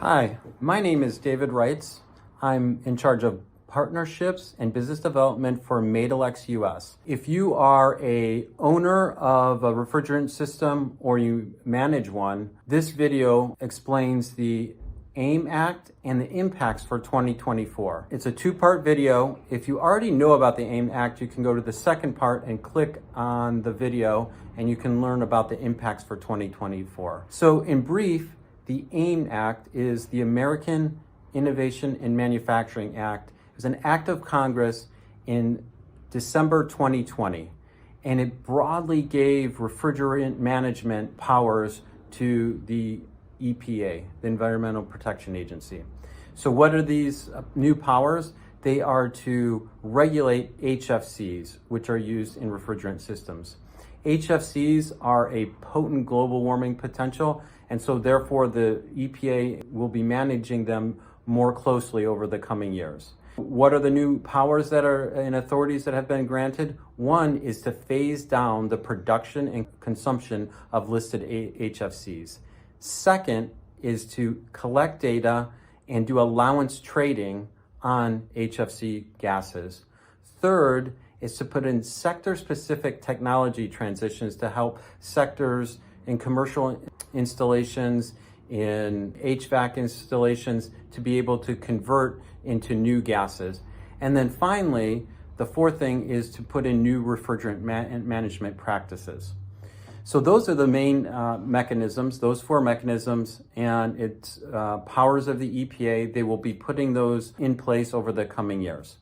Hi, my name is David Reitz. I'm in charge of partnerships and business development for Matelex US. If you are a owner of a refrigerant system or you manage one, this video explains the AIM Act and the impacts for 2024. It's a two-part video. If you already know about the AIM Act, you can go to the second part and click on the video and you can learn about the impacts for 2024. So in brief, the AIM Act is the American Innovation in Manufacturing Act. It was an act of Congress in December 2020, and it broadly gave refrigerant management powers to the EPA, the Environmental Protection Agency. So what are these new powers? They are to regulate HFCs, which are used in refrigerant systems. HFCs are a potent global warming potential, and so therefore the EPA will be managing them more closely over the coming years. What are the new powers that are and authorities that have been granted? One is to phase down the production and consumption of listed HFCs. Second is to collect data and do allowance trading on HFC gases. Third is to put in sector-specific technology transitions to help sectors in commercial installations, in HVAC installations, to be able to convert into new gases. And then finally, the fourth thing is to put in new refrigerant management practices. So those are the main mechanisms, those four mechanisms, and it's powers of the EPA. They will be putting those in place over the coming years.